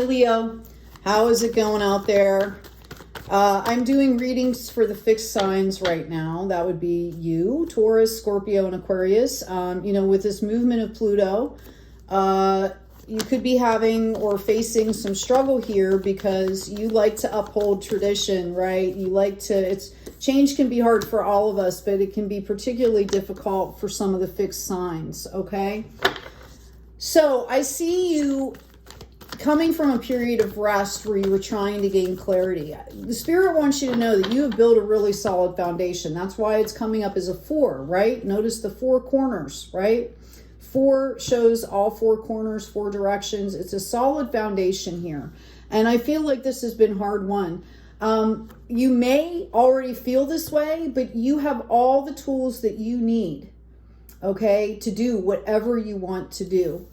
Leo, how is it going out there? I'm doing readings for the fixed signs right now. That would be you, Taurus, Scorpio, and Aquarius. With this movement of Pluto, you could be having or facing some struggle here because you like to uphold tradition, right? You like to, change can be hard for all of us, but it can be particularly difficult for some of the fixed signs, okay? So I see you coming from a period of rest where you were trying to gain clarity. The Spirit wants you to know that you have built a really solid foundation. That's why it's coming up as a 4, right? Notice the 4 corners, right? 4 shows all 4 corners, 4 directions. It's a solid foundation here. And I feel like this has been hard won. You may already feel this way, but you have all the tools that you need, okay, to do whatever you want to do.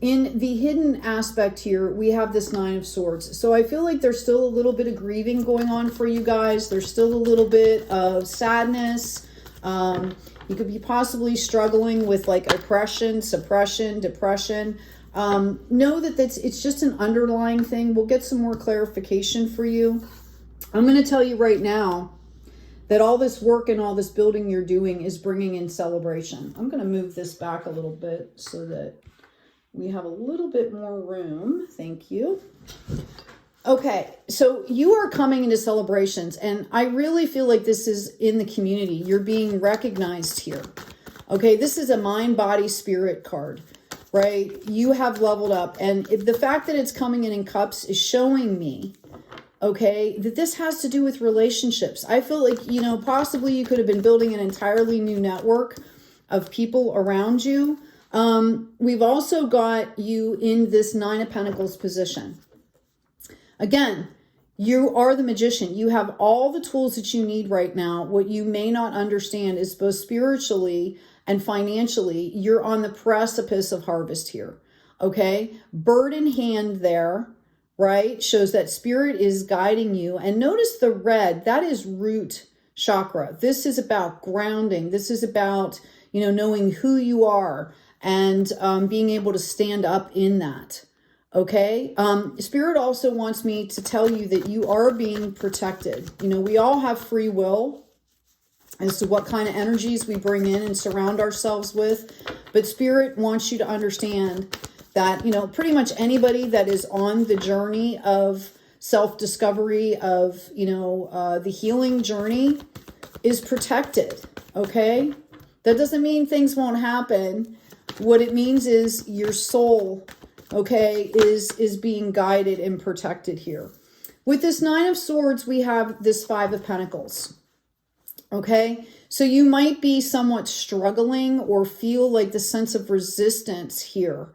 In the hidden aspect here, we have this 9 of Swords. So I feel like there's still a little bit of grieving going on for you guys. There's still a little bit of sadness. You could be possibly struggling with like oppression, suppression, depression. Know that it's just an underlying thing. We'll get some more clarification for you. I'm going to tell you right now that all this work and all this building you're doing is bringing in celebration. I'm going to move this back a little bit so that we have a little bit more room. Thank you. Okay, so you are coming into celebrations, and I really feel like this is in the community. You're being recognized here. Okay, this is a mind, body, spirit card, right? You have leveled up, and the fact that it's coming in cups is showing me, okay, that this has to do with relationships. I feel like, possibly you could have been building an entirely new network of people around you. We've also got you in this 9 of Pentacles position. Again, you are the magician. You have all the tools that you need right now. What you may not understand is both spiritually and financially, you're on the precipice of harvest here. Okay. Bird in hand there, right? Shows that spirit is guiding you. And notice the red, that is root chakra. This is about grounding. This is about, knowing who you are and being able to stand up in that. Okay. Spirit also wants me to tell you that you are being protected. We all have free will as to what kind of energies we bring in and surround ourselves with. But Spirit wants you to understand that, pretty much anybody that is on the journey of self-discovery, of, the healing journey is protected. Okay. That doesn't mean things won't happen. What it means is your soul, okay, is being guided and protected here. With this 9 of Swords, we have this 5 of Pentacles, okay? So you might be somewhat struggling or feel like the sense of resistance here,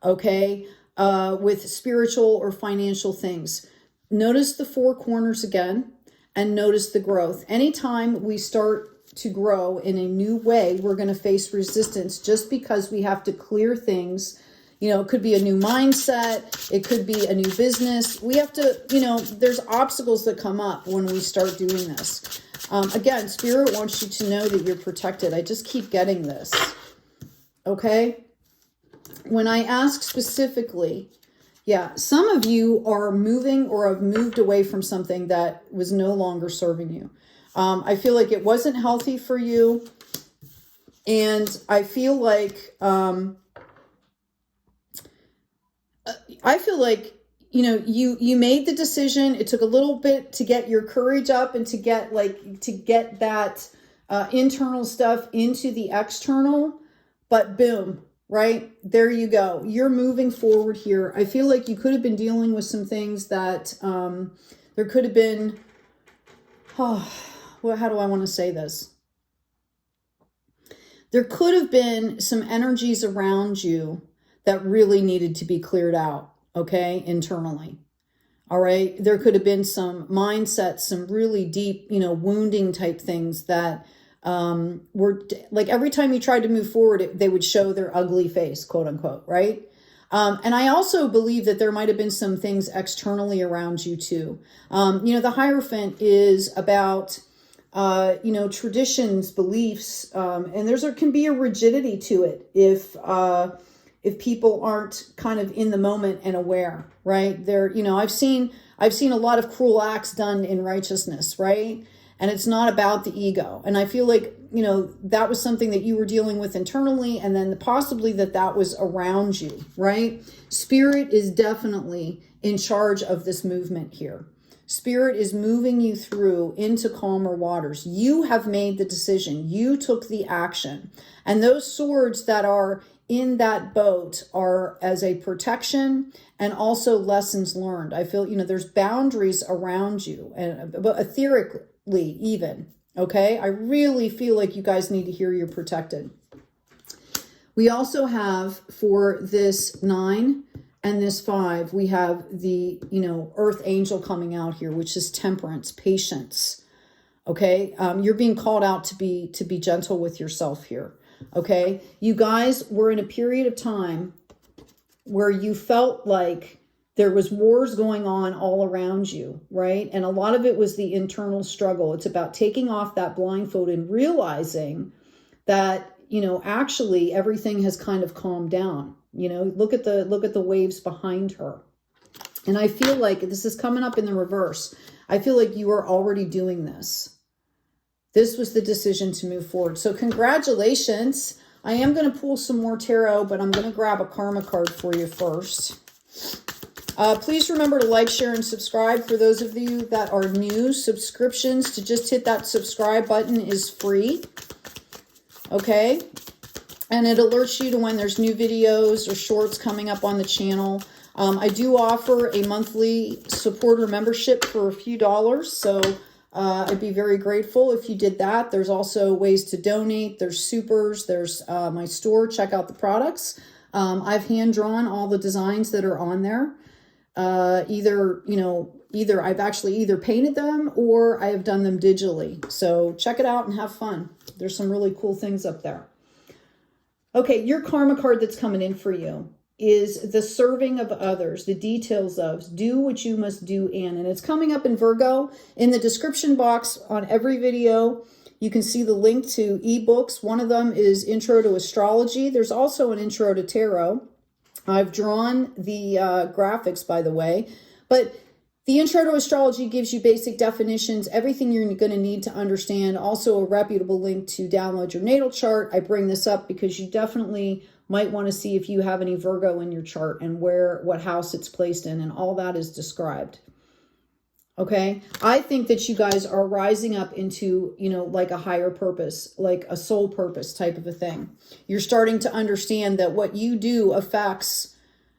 okay, with spiritual or financial things. Notice the 4 corners again, and notice the growth. Anytime we start to grow in a new way, we're going to face resistance just because we have to clear things. It could be a new mindset. It could be a new business. We have to, there's obstacles that come up when we start doing this. Again, Spirit wants you to know that you're protected. I just keep getting this. Okay. When I ask specifically, yeah, some of you are moving or have moved away from something that was no longer serving you. I feel like it wasn't healthy for you. And I feel like, you made the decision. It took a little bit to get your courage up and to get that internal stuff into the external, but boom, right? There you go. You're moving forward here. I feel like you could have been dealing with some things that, there could have been, well, how do I want to say this? There could have been some energies around you that really needed to be cleared out, okay, internally. All right. There could have been some mindsets, some really deep, wounding type things that were like every time you tried to move forward, they would show their ugly face, quote unquote, right? And I also believe that there might have been some things externally around you too. The Hierophant is about traditions, beliefs, and there can be a rigidity to it if if people aren't kind of in the moment and aware, right? They're, you know, I've seen a lot of cruel acts done in righteousness, right? And it's not about the ego. And I feel like, you know, that was something that you were dealing with internally, and then possibly that was around you, right? Spirit is definitely in charge of this movement here. Spirit is moving you through into calmer waters. You have made the decision. You took the action. And those swords that are in that boat are as a protection and also lessons learned. I feel, you know, there's boundaries around you, and but etherically even, okay? I really feel like you guys need to hear you're protected. We also have, for this 9 and this 5, we have the, you know, earth angel coming out here, which is temperance, patience. Okay, you're being called out to be gentle with yourself here. Okay, you guys were in a period of time where you felt like there was wars going on all around you, right? And a lot of it was the internal struggle. It's about taking off that blindfold and realizing that, you know, actually everything has kind of calmed down. You know, look at the waves behind her. And I feel like this is coming up in the reverse. I feel like you are already doing this. This was the decision to move forward. So congratulations. I am going to pull some more tarot, but I'm going to grab a karma card for you first. Please remember to like, share, and subscribe. For those of you that are new, subscriptions, to just hit that subscribe button is free. Okay? And it alerts you to when there's new videos or shorts coming up on the channel. I do offer a monthly supporter membership for a few dollars, so I'd be very grateful if you did that. There's also ways to donate. There's supers. There's my store. Check out the products. I've hand-drawn all the designs that are on there. Either I've actually either painted them or I have done them digitally. So check it out and have fun. There's some really cool things up there. Okay, your karma card that's coming in for you is the serving of others, the details of do what you must do in. And it's coming up in Virgo. In the description box on every video, you can see the link to ebooks. One of them is Intro to Astrology. There's also an Intro to Tarot. I've drawn the graphics, by the way. But the Intro to Astrology gives you basic definitions, everything you're going to need to understand. Also a reputable link to download your natal chart. I bring this up because you definitely might want to see if you have any Virgo in your chart and what house it's placed in, and all that is described. Okay, I think that you guys are rising up into, you know, like a higher purpose, like a soul purpose type of a thing. You're starting to understand that what you do affects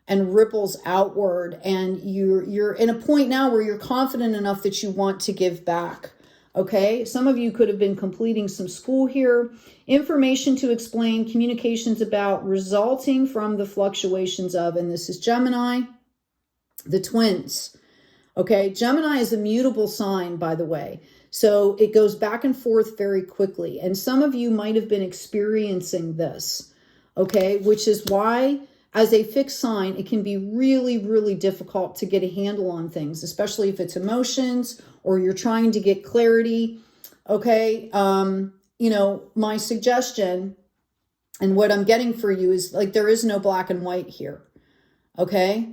and ripples outward, and you're in a point now where you're confident enough that you want to give back. Okay, some of you could have been completing some school here. Information to explain, communications about, resulting from the fluctuations of, and this is Gemini, the twins. Okay, Gemini is a mutable sign, by the way. So it goes back and forth very quickly. And some of you might have been experiencing this, okay, which is why as a fixed sign, it can be really, really difficult to get a handle on things, especially if it's emotions or you're trying to get clarity. Okay, you know, my suggestion and what I'm getting for you is, like, there is no black and white here. Okay,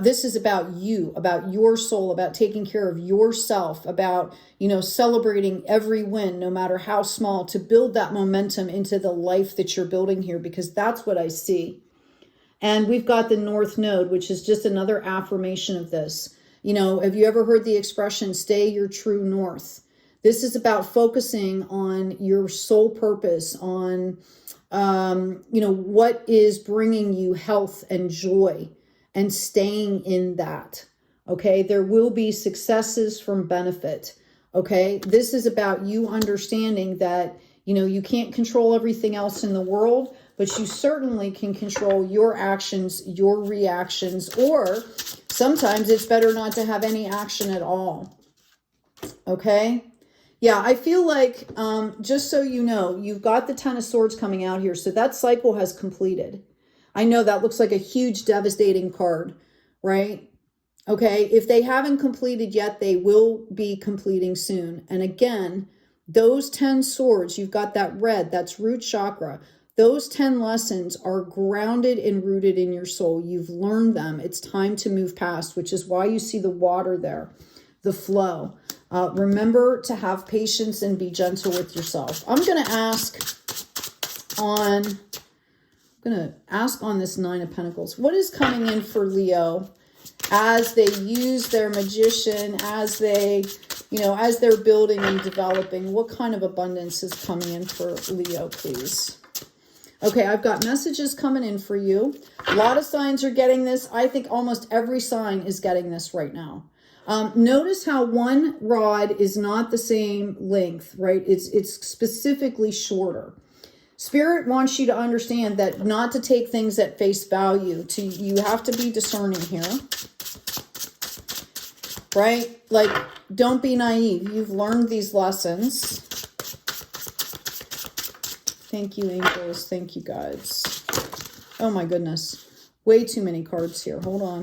this is about you, about your soul, about taking care of yourself, about, you know, celebrating every win, no matter how small, to build that momentum into the life that you're building here, because that's what I see. And we've got the North Node, which is just another affirmation of this. You know, have you ever heard the expression, stay your true north? This is about focusing on your soul purpose, on, you know, what is bringing you health and joy, and staying in that. Okay, there will be successes from benefit. Okay, this is about you understanding that, you know, you can't control everything else in the world, but you certainly can control your actions, your reactions, or sometimes it's better not to have any action at all. Okay? Yeah, I feel like, just so you know, you've got the Ten of Swords coming out here, so that cycle has completed. I know that looks like a huge, devastating card, right? Okay, if they haven't completed yet, they will be completing soon. And again, those 10 swords, you've got that red, that's root chakra. Those 10 lessons are grounded and rooted in your soul. You've learned them. It's time to move past, which is why you see the water there, the flow. Remember to have patience and be gentle with yourself. I'm going to ask on this Nine of Pentacles. What is coming in for Leo as they use their magician, as they, as they're building and developing? What kind of abundance is coming in for Leo, please? Okay, I've got messages coming in for you. A lot of signs are getting this. I think almost every sign is getting this right now. Notice how one rod is not the same length, right? It's specifically shorter. Spirit wants you to understand that not to take things at face value. You have to be discerning here, right? Like, don't be naive. You've learned these lessons. Thank you, angels. Thank you, guides. Oh my goodness. Way too many cards here. Hold on.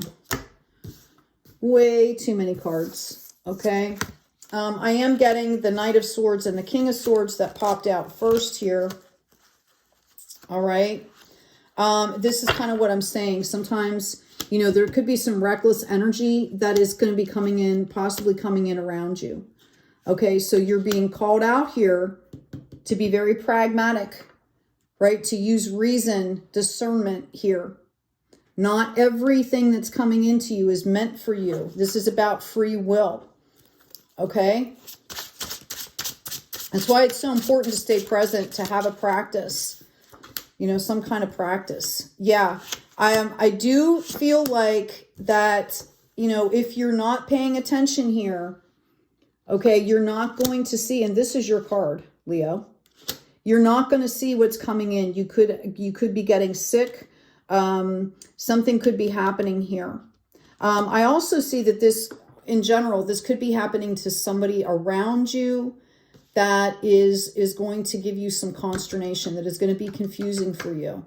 Way too many cards. Okay. I am getting the Knight of Swords and the King of Swords that popped out first here. All right. This is kind of what I'm saying. Sometimes, there could be some reckless energy that is going to be coming in, possibly coming in around you. Okay. So you're being called out here to be very pragmatic, right? To use reason, discernment here. Not everything that's coming into you is meant for you. This is about free will. Okay? That's why it's so important to stay present, to have a practice. Some kind of practice. Yeah. I do feel like that, if you're not paying attention here, okay, you're not going to see, and this is your card, Leo. You're not going to see what's coming in. You could be getting sick. Something could be happening here. I also see that this, in general, this could be happening to somebody around you that is going to give you some consternation, that is going to be confusing for you.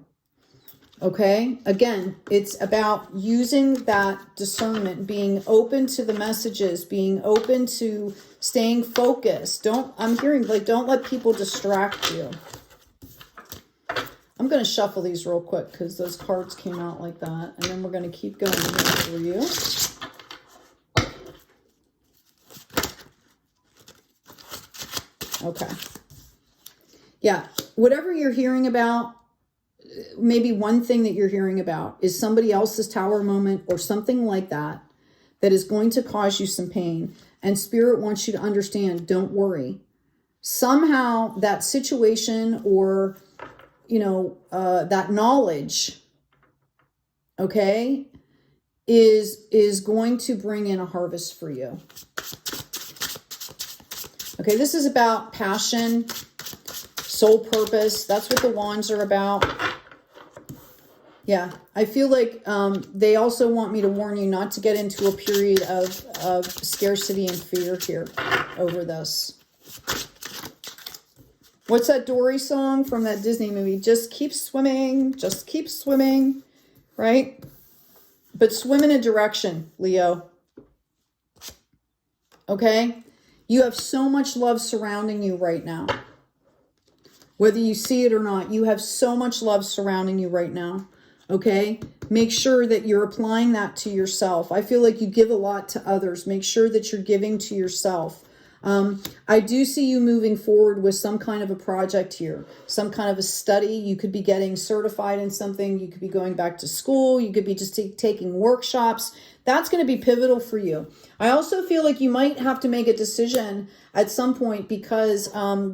Okay? Again, it's about using that discernment, being open to the messages, being open to staying focused. I'm hearing, like, don't let people distract you. I'm going to shuffle these real quick because those cards came out like that. And then we're going to keep going here for you. Okay. Yeah. Whatever you're hearing about, maybe one thing that you're hearing about is somebody else's tower moment or something like that, that is going to cause you some pain. And Spirit wants you to understand, don't worry. Somehow that situation or, that knowledge, okay, is going to bring in a harvest for you. Okay, this is about passion, soul purpose. That's what the wands are about. Yeah, I feel like they also want me to warn you not to get into a period of scarcity and fear here over this. What's that Dory song from that Disney movie? Just keep swimming, right? But swim in a direction, Leo. Okay? You have so much love surrounding you right now. Whether you see it or not, you have so much love surrounding you right now. Okay? Make sure that you're applying that to yourself. I feel like you give a lot to others. Make sure that you're giving to yourself. I do see you moving forward with some kind of a project here, some kind of a study. You could be getting certified in something. You could be going back to school. You could be just taking workshops. That's going to be pivotal for you. I also feel like you might have to make a decision at some point because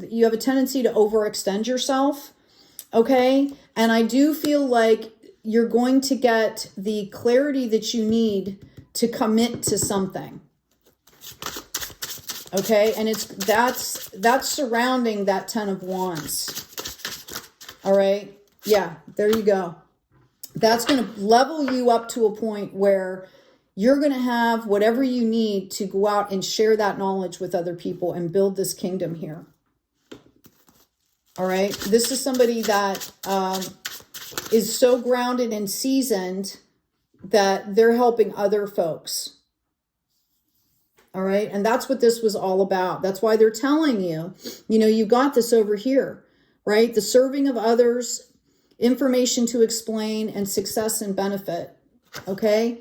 you have a tendency to overextend yourself. Okay. And I do feel like you're going to get the clarity that you need to commit to something. Okay, and that's surrounding that 10 of Wands. All right, yeah, there you go. That's going to level you up to a point where you're going to have whatever you need to go out and share that knowledge with other people and build this kingdom here. All right, this is somebody that is so grounded and seasoned that they're helping other folks. All right. And that's what this was all about. That's why they're telling you, you got this over here, right? The serving of others, information to explain, and success and benefit. Okay?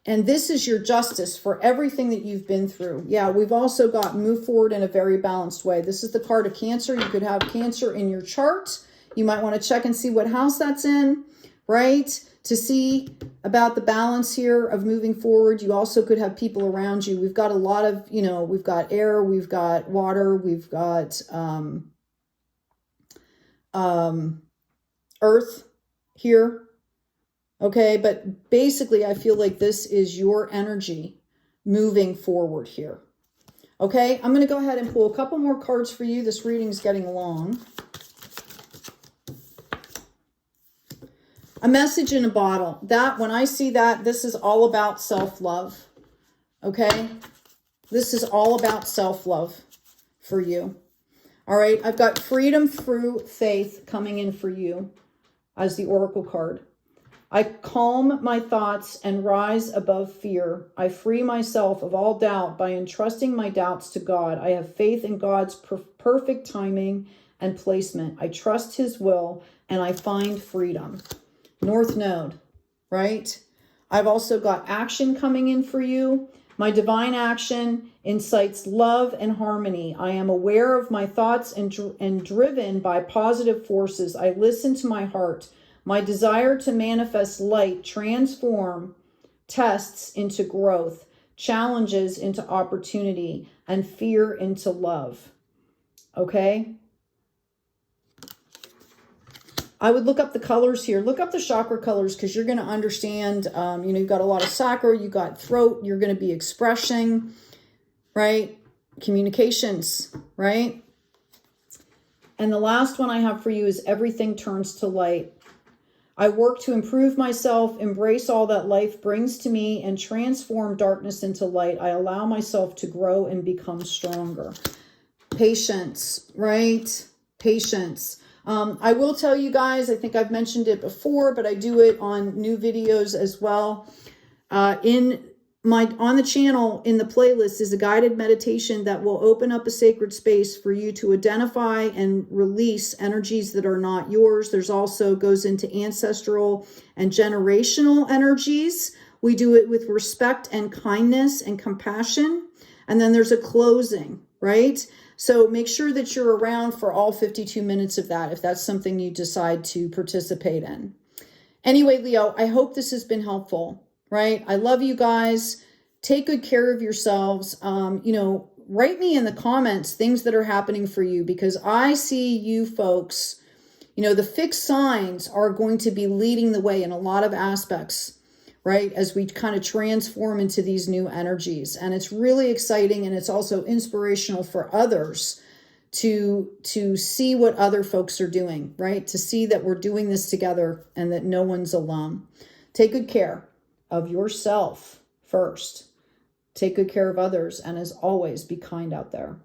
And this is your justice for everything that you've been through. Yeah, we've also got move forward in a very balanced way. This is the card of Cancer. You could have Cancer in your chart. You might want to check and see what house that's in, right? To see about the balance here of moving forward. You also could have people around you. We've got a lot of, you know, we've got air, we've got water, we've got earth here. Okay, but basically I feel like this is your energy moving forward here. Okay, I'm going to go ahead and pull a couple more cards for you. This reading's getting long. A message in a bottle. That, when I see that, this is all about self-love. Okay, this is all about self-love for you. All right, I've got freedom through faith coming in for you as the oracle card. I calm my thoughts and rise above fear. I free myself of all doubt by entrusting my doubts to God. I have faith in God's perfect timing and placement. I trust his will and I find freedom. North Node, right? I've also got action coming in for you. My divine action incites love and harmony. I am aware of my thoughts and driven by positive forces. I listen to my heart. My desire to manifest light transform tests into growth, challenges into opportunity, and fear into love. Okay? I would look up the colors here. Look up the chakra colors because you're going to understand, you know, you've got a lot of sacral, you've got throat, you're going to be expressing, right? Communications, right? And the last one I have for you is everything turns to light. I work to improve myself, embrace all that life brings to me, and transform darkness into light. I allow myself to grow and become stronger. Patience, right? Patience. I will tell you guys, I think I've mentioned it before, but I do it on new videos as well. On the channel, in the playlist, is a guided meditation that will open up a sacred space for you to identify and release energies that are not yours. There's also goes into ancestral and generational energies. We do it with respect and kindness and compassion. And then there's a closing, right? So make sure that you're around for all 52 minutes of that if that's something you decide to participate in. Anyway, Leo, I hope this has been helpful. Right? I love you guys. Take good care of yourselves. You know, write me in the comments things that are happening for you because I see you folks, you know, the fixed signs are going to be leading the way in a lot of aspects, right? As we kind of transform into these new energies. And it's really exciting. And it's also inspirational for others to see what other folks are doing, right? To see that we're doing this together and that no one's alone. Take good care of yourself first. Take good care of others. And as always, be kind out there.